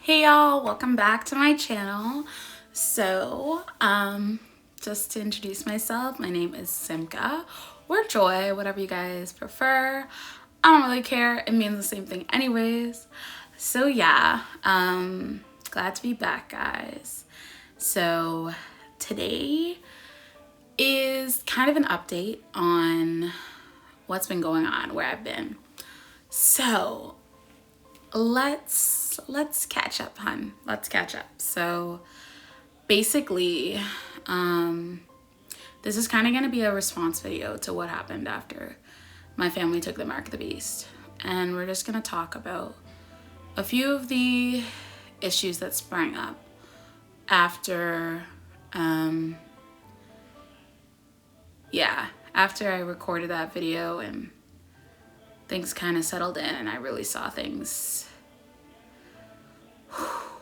Hey y'all, welcome back to my channel. So, just to introduce myself, my name is Simka or Joy, whatever you guys prefer. I don't really care, it means the same thing anyways. So yeah, glad to be back, guys. So today is kind of an update on what's been going on, where I've been. So let's catch up, hun. Let's catch up. So basically, this is kind of going to be a response video to what happened after my family took the mark of the beast. And we're just going to talk about a few of the issues that sprang up after, after I recorded that video and things kind of settled in and I really saw things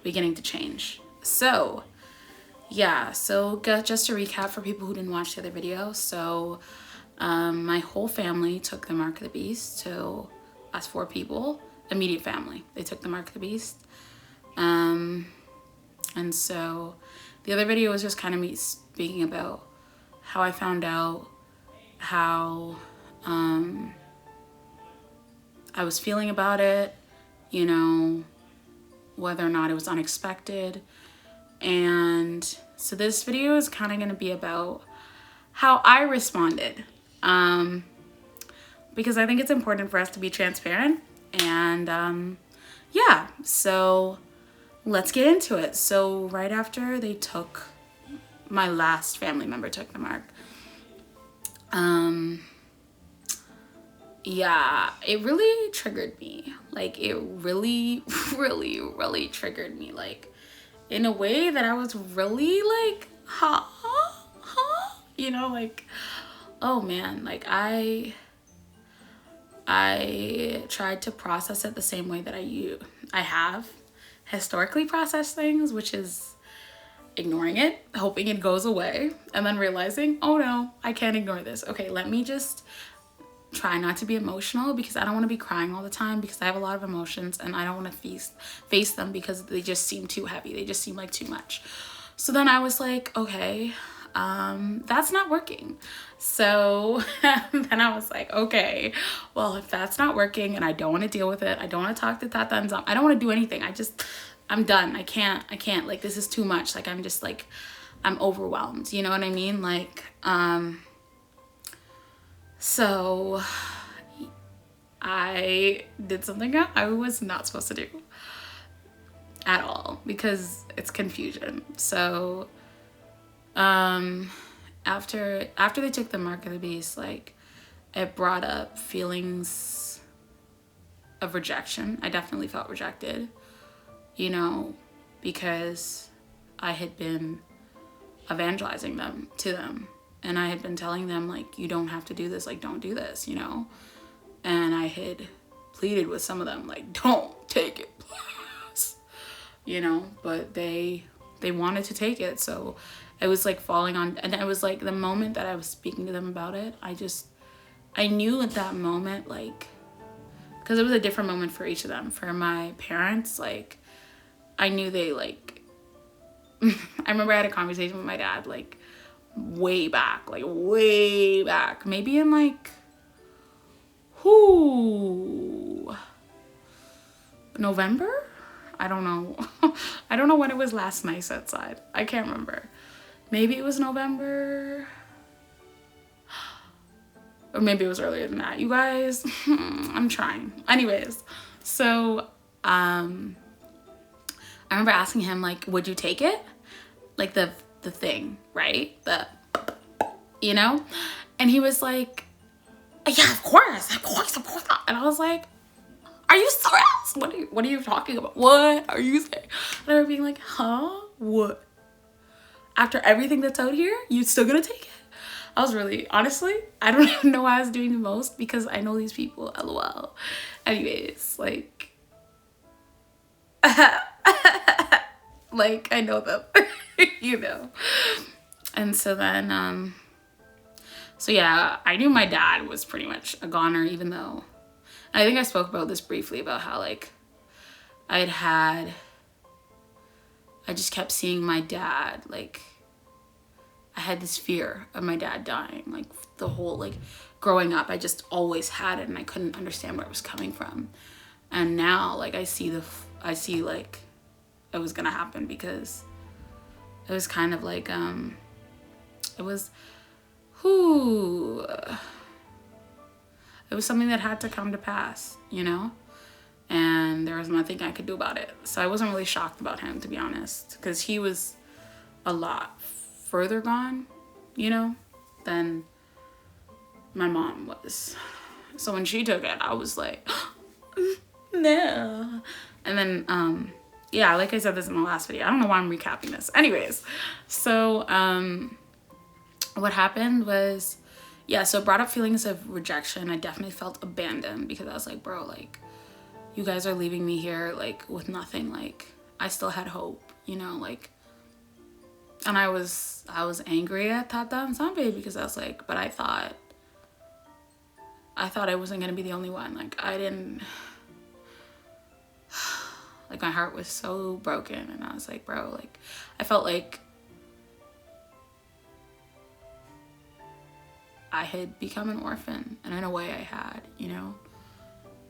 beginning to change. So just to recap for people who didn't watch the other video. So my whole family took the mark of the beast. So us 4 people, immediate family, they took the mark of the beast. And so the other video was just kind of me speaking about how I found out, how I was feeling about it, you know, whether or not it was unexpected. And so this video is kind of going to be about how I responded, because I think it's important for us to be transparent. And so let's get into it. So right after they took, my last family member took the mark, it really triggered me. Like, it really, really triggered me. Like, in a way that I was really like, you know, like, oh man, like I tried to process it the same way that I have historically processed things, which is ignoring it, hoping it goes away, and then realizing, oh no, I can't ignore this. Okay, let me just try not to be emotional, because I don't want to be crying all the time, because I have a lot of emotions and I don't want to face them because they just seem too heavy. They just seem like too much. So then I was like, okay, that's not working. So then I was like, okay, well, if that's not working and I don't want to deal with it, I don't want to talk to Tata and Zam, I don't want to do anything. I'm done. I can't, like, this is too much. Like, I'm just like, I'm overwhelmed. You know what I mean? Like, so I did something I was not supposed to do at all, because it's confusion. So after they took the mark of the beast, like, it brought up feelings of rejection. I definitely felt rejected, you know, because I had been evangelizing to them. And I had been telling them, like, you don't have to do this, like, don't do this, you know? And I had pleaded with some of them, like, don't take it, please, you know? But they wanted to take it, so it was, like, falling on, and it was, like, the moment that I was speaking to them about it, I knew at that moment, like, because it was a different moment for each of them. For my parents, like, I knew they, like, I remember I had a conversation with my dad, like, way back, maybe in like November. I don't know. I don't know when it was last nice outside. I can't remember. Maybe it was November, or maybe it was earlier than that, you guys. I'm trying. Anyways, so I remember asking him, like, would you take it, like the thing, right? You know? And he was like, yeah, of course. And I was like, are you serious? What are you talking about? What are you saying? And I remember being like, huh? What? After everything that's out here, you still gonna take it? I was really, honestly, I don't even know why I was doing the most, because I know these people, lol. Anyways, like, like, I know them, you know? And so then, so yeah, I knew my dad was pretty much a goner, even though, I think I spoke about this briefly, about how, like, I'd had I just kept seeing my dad, like, I had this fear of my dad dying, like the whole, like, growing up, I just always had it, and I couldn't understand where it was coming from. And now, like, I see like it was gonna happen, because it was kind of like, it was something that had to come to pass, you know? And there was nothing I could do about it. So I wasn't really shocked about him, to be honest, because he was a lot further gone, you know, than my mom was. So when she took it, I was like, no. And then, yeah, like I said this in the last video. I don't know why I'm recapping this. Anyways, so what happened was, yeah, so it brought up feelings of rejection. I definitely felt abandoned, because I was like, bro, like, you guys are leaving me here, like, with nothing. Like, I still had hope, you know, like, and I was angry at Tata and Sambe, because I was like, but I thought I wasn't gonna be the only one. Like, I didn't, like, my heart was so broken, and I was like, bro, like, I felt like I had become an orphan, and in a way I had, you know?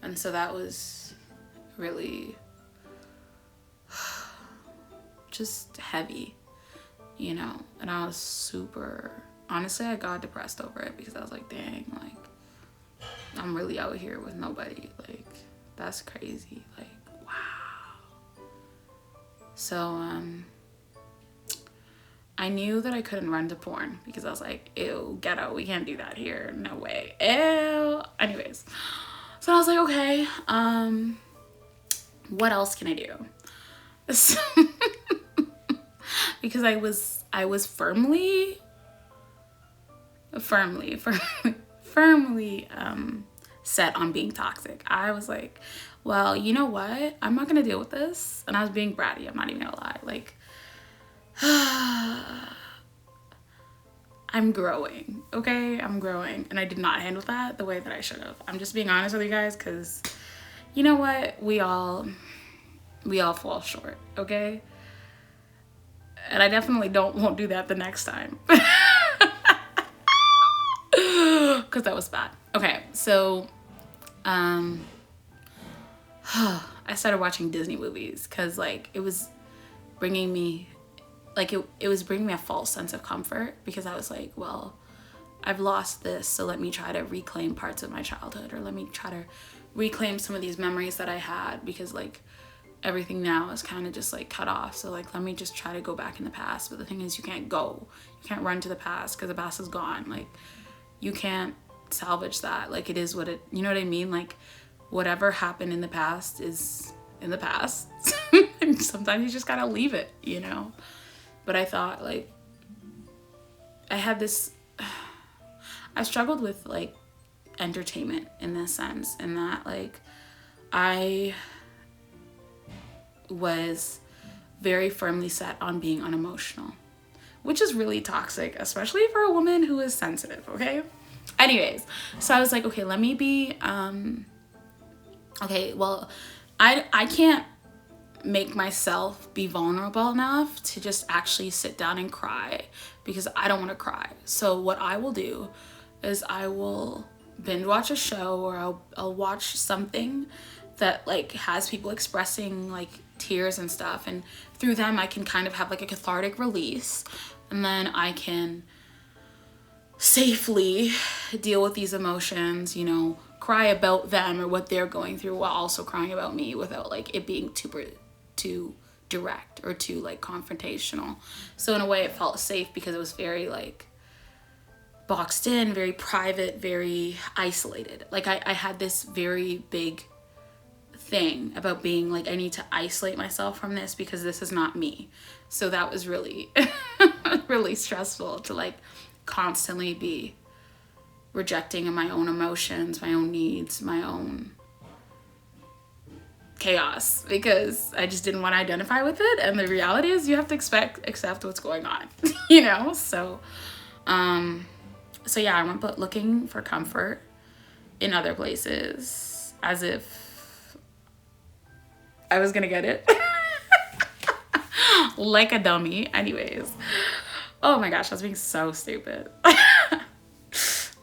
And so that was really just heavy, you know? And I was super, honestly, I got depressed over it, because I was like, dang, like, I'm really out here with nobody. Like, that's crazy. Like, wow. So, I knew that I couldn't run to porn, because I was like, ew, ghetto, we can't do that here. No way. Ew. Anyways. So I was like, okay, what else can I do? So, because I was firmly set on being toxic. I was like, well, you know what? I'm not gonna deal with this. And I was being bratty. I'm not even gonna lie. Like, I'm growing, okay? I'm growing, and I did not handle that the way that I should have. I'm just being honest with you guys, because you know what? We all fall short, okay? And I definitely won't do that the next time. Because that was bad. Okay, so I started watching Disney movies, because, like, it was bringing me, like, it was bringing me a false sense of comfort, because I was like, well, I've lost this, so let me try to reclaim parts of my childhood, or let me try to reclaim some of these memories that I had, because, like, everything now is kind of just, like, cut off. So, like, let me just try to go back in the past. But the thing is, you can't run to the past, because the past is gone. Like, you can't salvage that. Like, it is what it, you know what I mean? Like, whatever happened in the past is in the past. And sometimes you just gotta leave it, you know? But I thought, like, I struggled with, like, entertainment in this sense, in that, like, I was very firmly set on being unemotional, which is really toxic, especially for a woman who is sensitive, okay? Anyways, so I was like, okay, let me be, okay, well, I can't make myself be vulnerable enough to just actually sit down and cry, because I don't want to cry. So what I will do is I will binge watch a show, or I'll watch something that, like, has people expressing, like, tears and stuff, and through them I can kind of have, like, a cathartic release, and then I can safely deal with these emotions, you know, cry about them or what they're going through, while also crying about me, without, like, it being too direct or too, like, confrontational. So in a way it felt safe, because it was very, like, boxed in, very private, very isolated. Like, I had this very big thing about being like, I need to isolate myself from this, because this is not me. So that was really really stressful, to, like, constantly be rejecting my own emotions, my own needs, my own chaos, because I just didn't want to identify with it. And the reality is, you have to accept what's going on. You know? So yeah, I went looking for comfort in other places, as if I was gonna get it. like a dummy. Anyways. Oh my gosh, I was being so stupid.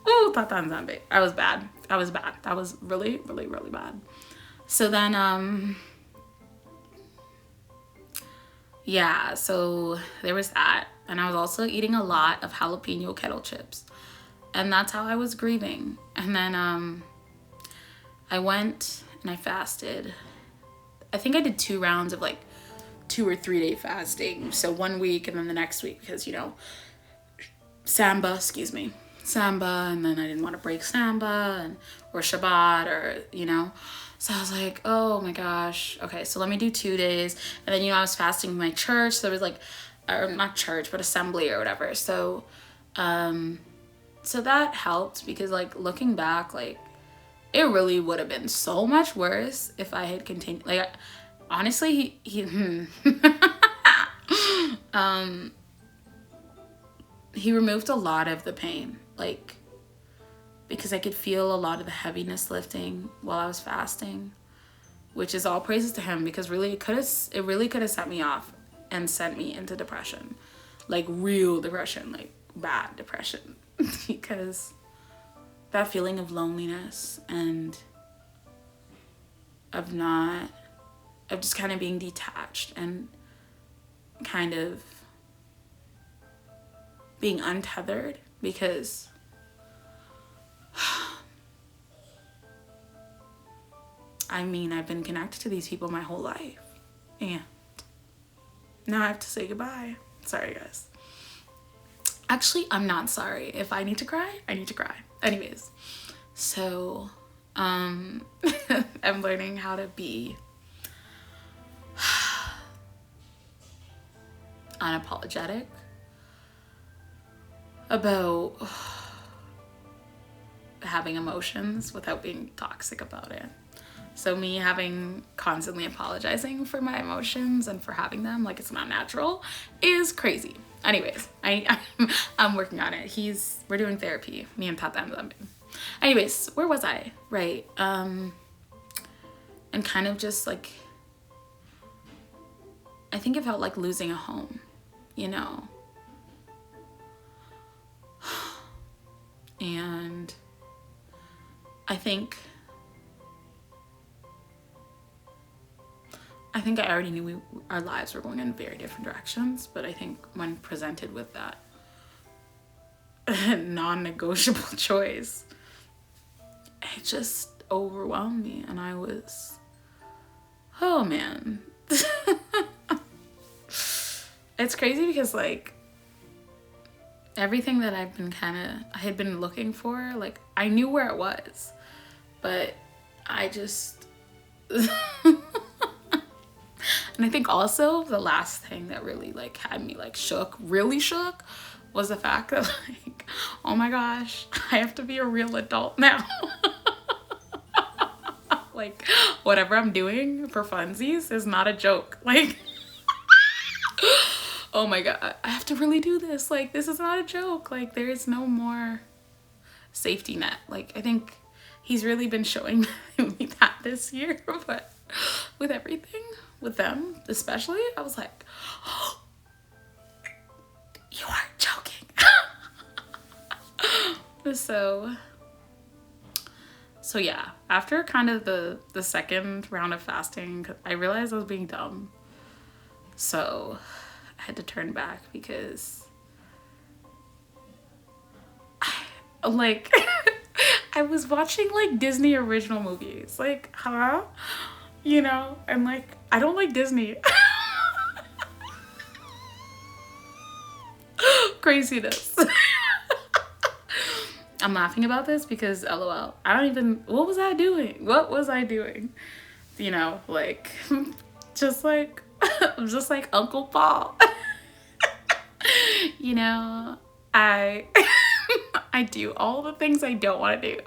Ooh, tatan zambe. I was bad. I was bad. That was really, really, really bad. So then, yeah, so there was that. And I was also eating a lot of jalapeno kettle chips. And that's how I was grieving. And then I went and I fasted. I think I did 2 rounds of like 2 or 3 day fasting. So 1 week and then the next week because, you know, Samba, and then I didn't want to break Samba or Shabbat or, you know. So I was like, oh my gosh. Okay, so let me do 2 days. And then, you know, I was fasting in my church. So there was like, or not church, but assembly or whatever. So, so that helped because like looking back, like it really would have been so much worse if I had continued. Like, honestly, he removed a lot of the pain, like, because I could feel a lot of the heaviness lifting while I was fasting, which is all praises to him because really it really could have set me off and sent me into depression, like real depression, like bad depression, because that feeling of loneliness and of just kind of being detached and kind of being untethered because I mean, I've been connected to these people my whole life and now I have to say goodbye. Sorry, guys. Actually, I'm not sorry. If I need to cry, I need to cry. Anyways, so I'm learning how to be unapologetic about having emotions without being toxic about it. So me constantly apologizing for my emotions and for having them like it's not natural is crazy. Anyways, I'm working on it. We're doing therapy, me and Tata. Anyways, where was I? Right. And kind of just like, I think it felt like losing a home, you know? And I think I already knew our lives were going in very different directions, but I think when presented with that non-negotiable choice, it just overwhelmed me and I was, oh man. It's crazy because like everything that I had been looking for, like I knew where it was, but I just and I think also the last thing that really like had me like really shook was the fact that like, oh my gosh, I have to be a real adult now. Like whatever I'm doing for funsies is not a joke. Like, oh my God, I have to really do this. Like, this is not a joke. Like, there is no more safety net. Like, I think he's really been showing me that this year, but with everything, with them especially, I was like, oh, you aren't joking. So yeah, after kind of the second round of fasting, I realized I was being dumb. So I had to turn back because like I was watching like Disney original movies, like, huh? You know, and like I don't like Disney. Craziness. I'm laughing about this because LOL, what was I doing? You know, like just like Uncle Paul. You know, I do all the things I don't want to do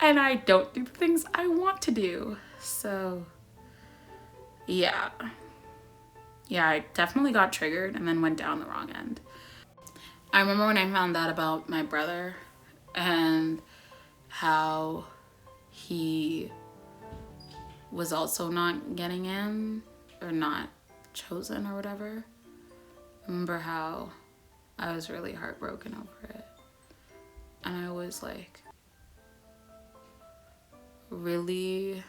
and I don't do the things I want to do. So yeah, I definitely got triggered and then went down the wrong end. I remember when I found out about my brother and how he was also not getting in, or not chosen or whatever. Remember how I was really heartbroken over it. And I was like really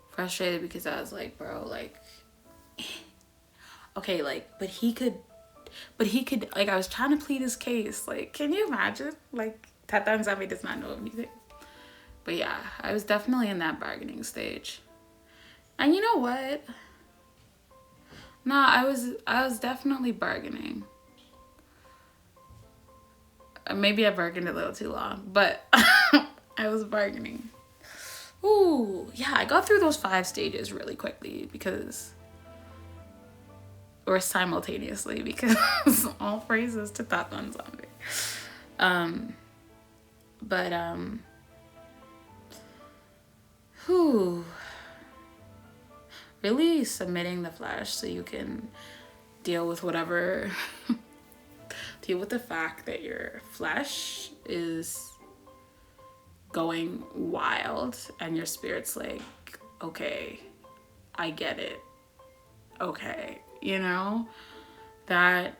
frustrated because I was like, bro, like, okay, like, but he could, like, I was trying to plead his case. Like, can you imagine? Like, Tata and Zami does not know anything. But yeah, I was definitely in that bargaining stage. And you know what? Nah, I was definitely bargaining. Maybe I bargained a little too long, but I was bargaining. Ooh, yeah, I got through those 5 stages really quickly or simultaneously, because all phrases to Tata and Zami. Whew. Really submitting the flesh so you can deal with whatever, deal with the fact that your flesh is going wild and your spirit's like, okay, I get it. Okay, you know, that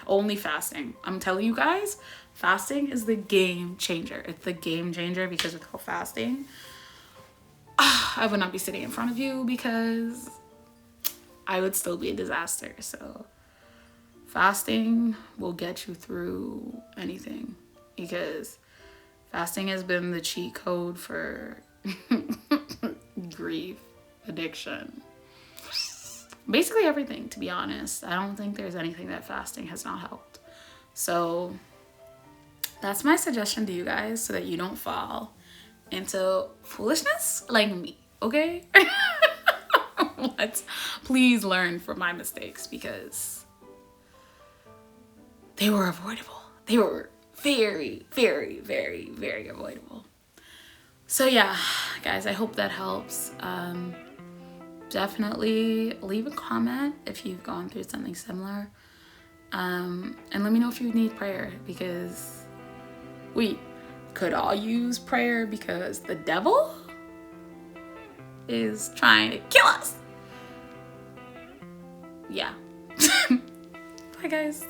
only fasting. I'm telling you guys, fasting is the game changer. It's the game changer, because without fasting, I would not be sitting in front of you, because I would still be a disaster. So fasting will get you through anything, because fasting has been the cheat code for grief, addiction, basically everything, to be honest. I don't think there's anything that fasting has not helped. So that's my suggestion to you guys, so that you don't fall into foolishness like me, okay? Let's please learn from my mistakes, because they were avoidable. They were very, very, very, very avoidable. So yeah, guys, I hope that helps. Definitely leave a comment if you've gone through something similar. And let me know if you need prayer, because we could all use prayer, because the devil is trying to kill us. Yeah. Bye, guys.